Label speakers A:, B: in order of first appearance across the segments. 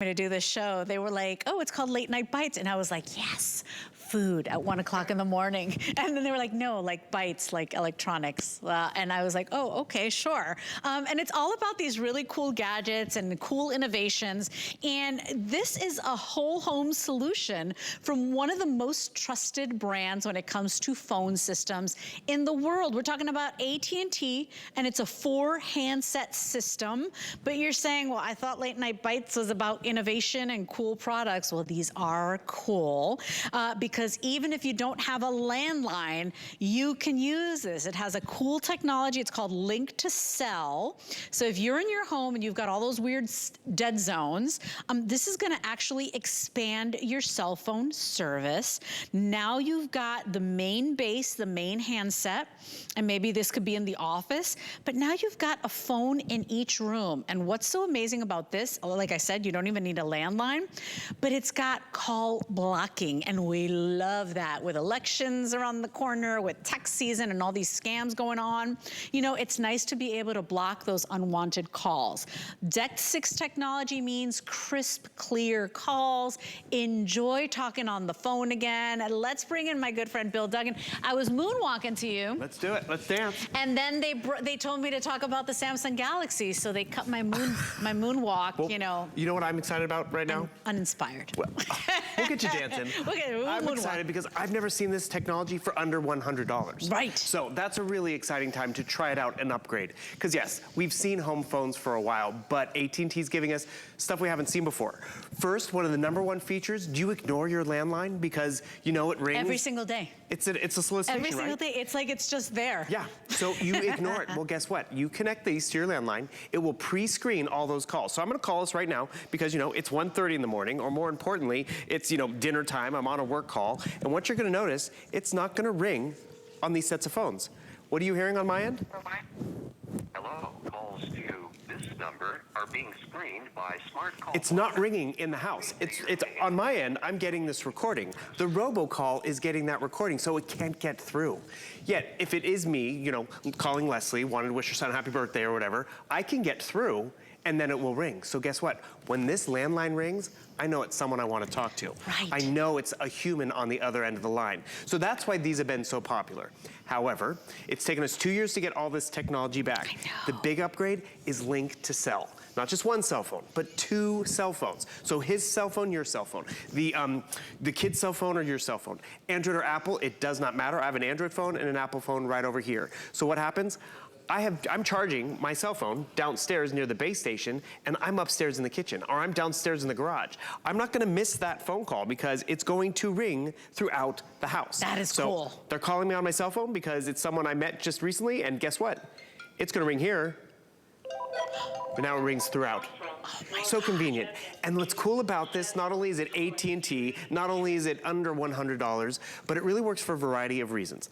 A: me to do this show, they were like, oh, it's called Late Night Bites. And I was like, yes, food at 1 o'clock in the morning. And then they were like, no, like bites, like electronics. And I was like, oh, okay, sure. And it's all about these really cool gadgets and cool innovations. And this is a whole home solution from one of the most trusted brands when it comes to phone systems in the world. We're talking about AT&T, and it's a 4-handset system. But you're saying, well, I thought Late Night Bites was about innovation and cool products. Well, these are cool because even if you don't have a landline, you can use this. It has a cool technology. It's called Link to Cell. So if you're in your home and you've got all those weird dead zones, this is gonna actually expand your cell phone service. Now you've got the main base, the main handset, and maybe this could be in the office, but now you've got a phone in each room. And what's so amazing about this, like I said, you don't even need a landline, but it's got call blocking, and we love that with elections around the corner, with tax season and all these scams going on. You know, it's nice to be able to block those unwanted calls. DECT 6 technology means crisp, clear calls. Enjoy talking on the phone again. And let's bring in my good friend Bill Duggan. I was moonwalking to you.
B: Let's do it. Let's dance.
A: And then they told me to talk about the Samsung Galaxy, so they cut my moonwalk. Well, you know
B: what I'm excited about right now?
A: I'm uninspired.
B: Well, we'll get you dancing. I'm excited because I've never seen this technology for under $100.
A: Right.
B: So that's a really exciting time to try it out and upgrade. Because yes, we've seen home phones for a while, but AT&T's giving us stuff we haven't seen before. First, one of the #1 features, do you ignore your landline because you know it rings?
A: Every single day.
B: It's a solicitation,
A: Every single day. It's like it's just there.
B: Yeah, so you ignore it. Well, guess what? You connect these to your landline. It will pre-screen all those calls. So I'm gonna call us right now because, you know, it's 1:30 in the morning, or more importantly, it's, you know, dinner time. I'm on a work call. And what you're gonna notice, it's not gonna ring on these sets of phones. What are you hearing on my end?
C: Hello, calls to this number are being screened by smart call.
B: It's not ringing in the house. It's on my end, I'm getting this recording. The robocall is getting that recording, so it can't get through. Yet, if it is me, you know, calling Leslie, wanted to wish her son a happy birthday or whatever, I can get through and then it will ring. So guess what? When this landline rings, I know it's someone I want to talk to.
A: Right.
B: I know it's a human on the other end of the line. So that's why these have been so popular. However, it's taken us 2 years to get all this technology back.
A: I know.
B: The big upgrade is Link to Cell. Not just one cell phone, but 2 cell phones. So his cell phone, your cell phone. The kid's cell phone or your cell phone. Android or Apple, it does not matter. I have an Android phone and an Apple phone right over here. So what happens? I'm charging my cell phone downstairs near the base station, and I'm upstairs in the kitchen, or I'm downstairs in the garage. I'm not gonna miss that phone call because it's going to ring throughout the house.
A: That is cool.
B: They're calling me on my cell phone because it's someone I met just recently, and guess what? It's gonna ring here, but now it rings throughout.
A: Oh
B: so convenient. And what's cool about this, not only is it AT&T, not only is it under $100, but it really works for a variety of reasons.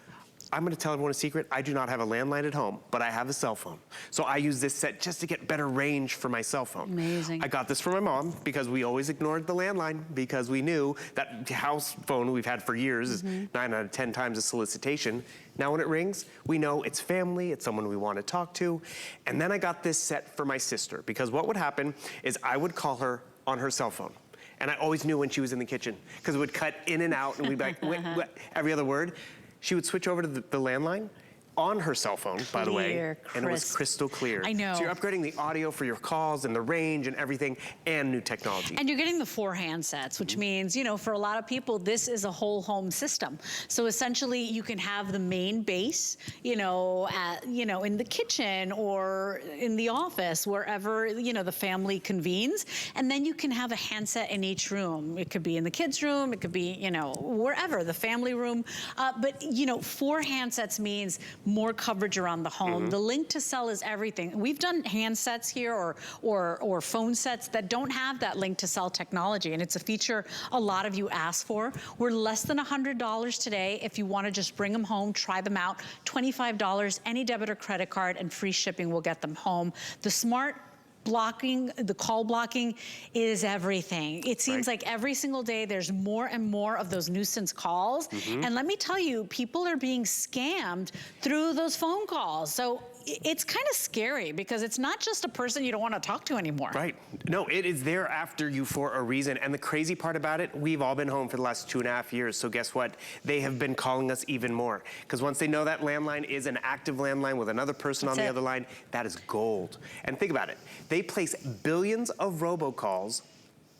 B: I'm gonna tell everyone a secret. I do not have a landline at home, but I have a cell phone. So I use this set just to get better range for my cell phone.
A: Amazing.
B: I got this from my mom because we always ignored the landline because we knew that house phone we've had for years is 9 out of 10 times a solicitation. Now when it rings, we know it's family, it's someone we want to talk to. And then I got this set for my sister because what would happen is I would call her on her cell phone. And I always knew when she was in the kitchen because it would cut in and out and we'd be like, what, every other word. She would switch over to the landline on her cell phone, by the way, and it was crystal clear.
A: I know.
B: So you're upgrading the audio for your calls and the range and everything, and new technology.
A: And you're getting the 4 handsets, which means, you know, for a lot of people, this is a whole home system. So essentially, you can have the main base, you know, in the kitchen or in the office, wherever, you know, the family convenes, and then you can have a handset in each room. It could be in the kids' room, it could be, you know, wherever, the family room. But, you know, 4 handsets means more coverage around the home. The Link to Cell is everything. We've done handsets here or phone sets that don't have that Link to Cell technology, and it's a feature a lot of you ask for. We're less than $100 today. If you want to just bring them home, try them out, $25, any debit or credit card, and free shipping will get them home. The smart blocking, the call blocking is everything. It seems like every single day there's more and more of those nuisance calls. And let me tell you, people are being scammed through those phone calls. So it's kind of scary because it's not just a person you don't want to talk to anymore.
B: Right. No, it is there after you for a reason. And the crazy part about it, we've all been home for the last 2.5 years. So guess what? They have been calling us even more. Because once they know that landline is an active landline with another person on the other line, that is gold. And think about it. They place billions of robocalls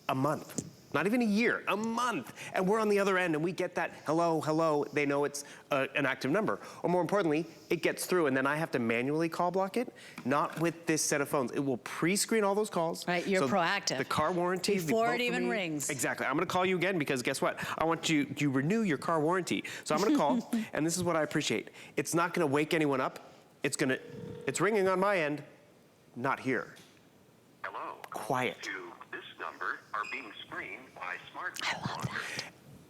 B: a month. Not even a year, a month. And we're on the other end and we get that hello, hello. They know it's an active number. Or more importantly, it gets through and then I have to manually call block it. Not with this set of phones. It will pre-screen all those calls.
A: Right, you're proactive.
B: The car warranty.
A: Before it even rings.
B: Exactly. I'm gonna call you again because guess what? I want you to renew your car warranty. So I'm gonna call and this is what I appreciate. It's not gonna wake anyone up. It's ringing on my end, not here.
C: Hello.
B: Quiet.
C: To this number are being screened by smartphone.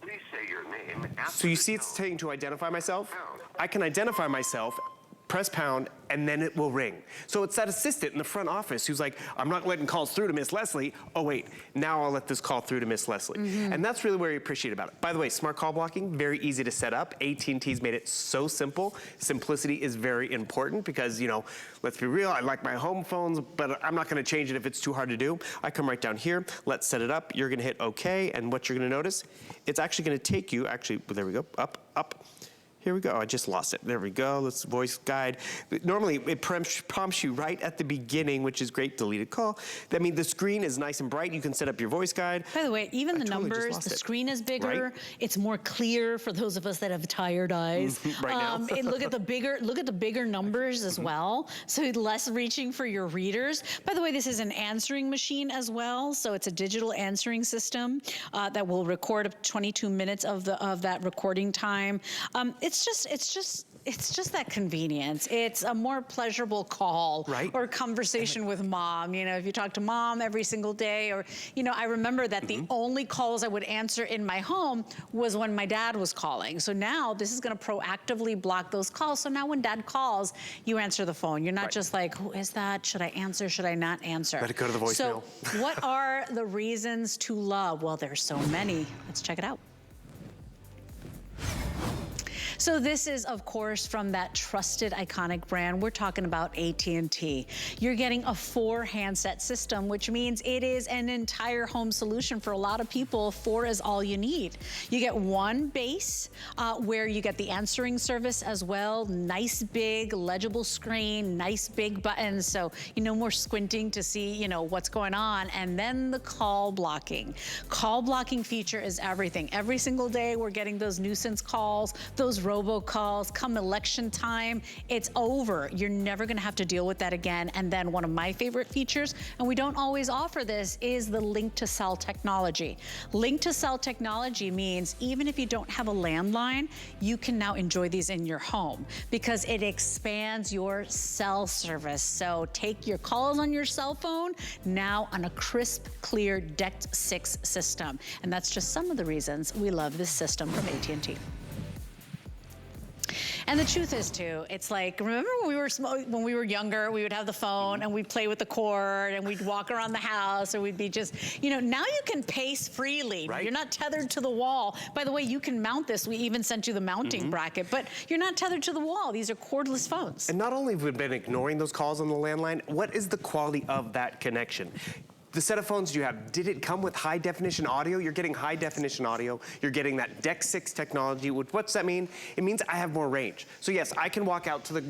C: Please say your name after
B: So you
C: the
B: see it's
C: tone.
B: saying to identify myself? I can identify myself, press pound, and then it will ring. So it's that assistant in the front office who's like, I'm not letting calls through to Miss Leslie. Oh wait, now I'll let this call through to Miss Leslie. And that's really what we appreciate about it. By the way, smart call blocking, very easy to set up. AT&T's made it so simple. Simplicity is very important because, you know, let's be real, I like my home phones, but I'm not gonna change it if it's too hard to do. I come right down here, let's set it up. You're gonna hit okay, and what you're gonna notice, it's actually gonna take you, there we go, up. Here we go, I just lost it. There we go, let's voice guide. Normally, it prompts you right at the beginning, which is great, deleted call. I mean, the screen is nice and bright. You can set up your voice guide.
A: By the way, even the
B: totally just
A: numbers,
B: lost
A: the
B: it.
A: screen is bigger.
B: Right?
A: It's more clear for those of us that have tired eyes.
B: Right now.
A: And look at the bigger numbers as well. So less reaching for your readers. By the way, this is an answering machine as well. So it's a digital answering system that will record up 22 minutes of that recording time. It's just that convenience. It's a more pleasurable call or conversation with mom. You know, if you talk to mom every single day, or, you know, I remember that the only calls I would answer in my home was when my dad was calling. So now this is gonna proactively block those calls. So now when dad calls, you answer the phone. You're not just like, who is that? Should I answer? Should I not answer?
B: Let it go to the voicemail.
A: So what are the reasons to love? Well, there's so many. Let's check it out. So this is, of course, from that trusted, iconic brand. We're talking about AT&T. You're getting a 4-handset system, which means it is an entire home solution for a lot of people. 4 is all you need. You get one base where you get the answering service as well. Nice, big, legible screen, nice, big buttons. So, you know, more squinting to see, you know, what's going on. And then the call blocking. Call blocking feature is everything. Every single day, we're getting those nuisance calls, those robocalls. Come election time, it's over. You're never gonna have to deal with that again. And then one of my favorite features, and we don't always offer this, is the link to cell technology. Link to cell technology means even if you don't have a landline, you can now enjoy these in your home because it expands your cell service. So take your calls on your cell phone now on a crisp, clear DECT 6 system. And that's just some of the reasons we love this system from AT&T. And the truth is too, it's like, remember when we were younger, we would have the phone and we'd play with the cord and we'd walk around the house, or we'd be just, you know, now you can pace freely. You're not tethered to the wall. By the way, you can mount this. We even sent you the mounting bracket, but you're not tethered to the wall. These are cordless phones.
B: And not only have we been ignoring those calls on the landline, what is the quality of that connection? The set of phones you have, did it come with high definition audio? You're getting high definition audio. You're getting that DECT 6 technology. What's that mean? It means I have more range. So yes, I can walk out to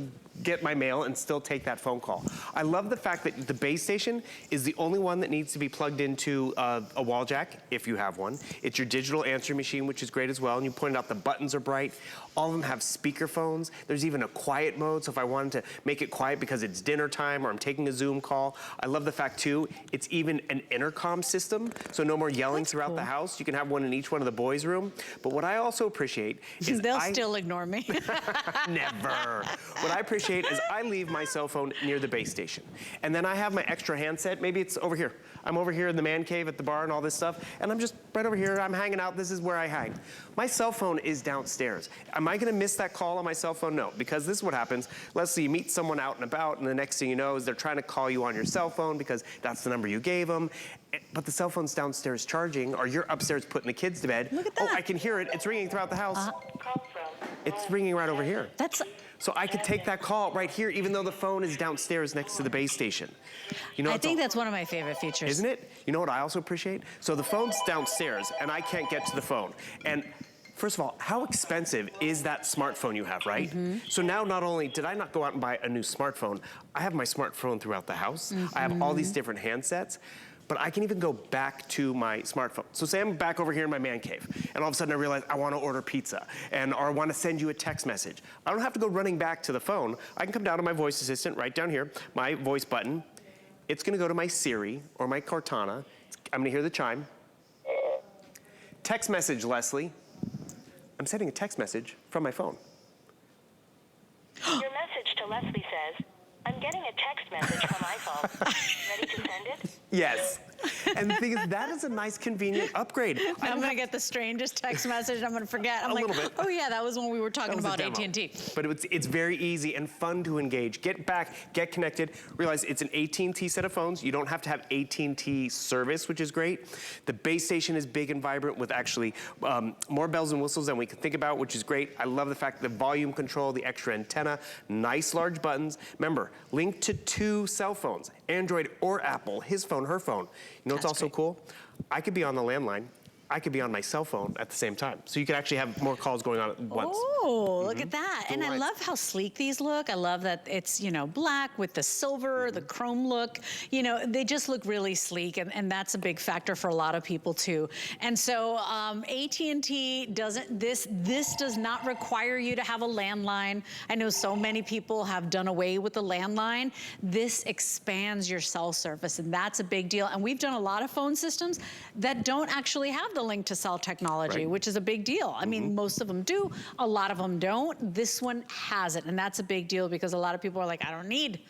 B: get my mail and still take that phone call. I love the fact that the base station is the only one that needs to be plugged into a wall jack, if you have one. It's your digital answering machine, which is great as well. And you pointed out the buttons are bright. All of them have speaker phones. There's even a quiet mode, so if I wanted to make it quiet because it's dinner time or I'm taking a Zoom call. I love the fact too, it's even an intercom system, so no more yelling throughout the house. You can have one in each one of the boys' room. But what I also appreciate is
A: they'll still ignore me.
B: Never. What I appreciate is I leave my cell phone near the base station. And then I have my extra handset. Maybe it's over here. I'm over here in the man cave at the bar and all this stuff, and I'm just right over here. I'm hanging out. This is where I hang. My cell phone is downstairs. Am I gonna miss that call on my cell phone? No, because this is what happens. Let's say you meet someone out and about, and the next thing you know is they're trying to call you on your cell phone because that's the number you gave them. But the cell phone's downstairs charging, or you're upstairs putting the kids to bed.
A: Look at that.
B: Oh, I can hear it. It's ringing throughout the house. It's ringing right over here. So I could take that call right here, even though the phone is downstairs next to the base station. You know,
A: I think that's one of my favorite features.
B: Isn't it? You know what I also appreciate? So the phone's downstairs, and I can't get to the phone. And first of all, how expensive is that smartphone you have, right? So now not only did I not go out and buy a new smartphone, I have my smartphone throughout the house. I have all these different handsets. But I can even go back to my smartphone. So say I'm back over here in my man cave, and all of a sudden I realize I want to order pizza, or I want to send you a text message. I don't have to go running back to the phone. I can come down to my voice assistant right down here, my voice button. It's going to go to my Siri or my Cortana. I'm going to hear the chime. Text message, Leslie. I'm sending a text message from my phone.
D: Your message to Leslie says, I'm getting a text message from iPhone. Ready to send it?
B: Yes. And the thing is, that is a nice, convenient upgrade.
A: I'm gonna get the strangest text message. I'm gonna forget. I'm like,
B: little bit.
A: oh yeah, that was when we were talking about
B: demo.
A: AT&T.
B: But it's very easy and fun to engage. Get back, get connected. Realize it's an AT&T set of phones. You don't have to have AT&T service, which is great. The base station is big and vibrant with actually more bells and whistles than we can think about, which is great. I love the fact that the volume control, the extra antenna, nice large buttons. Remember, linked to 2 cell phones, Android or Apple, his phone, her phone. You know what's also cool? I could be on the landline. I could be on my cell phone at the same time. So you could actually have more calls going on at once.
A: Oh, look at that.
B: Dual
A: And I
B: lines.
A: love how sleek these look. I love that it's, you know, black with the silver, the chrome look. You know, they just look really sleek, and that's a big factor for a lot of people too. And so AT&T doesn't, this does not require you to have a landline. I know so many people have done away with the landline. This expands your cell service, and that's a big deal. And we've done a lot of phone systems that don't actually have the link to cell technology,
B: Right.
A: which is a big deal. I mean, most of them do, a lot of them don't. This one has it, and that's a big deal because a lot of people are like, I don't need,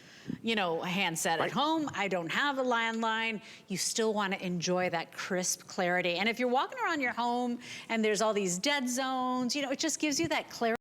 A: you know, a handset at home. I don't have a landline. You still want to enjoy that crisp clarity. And if you're walking around your home and there's all these dead zones, you know, it just gives you that clarity.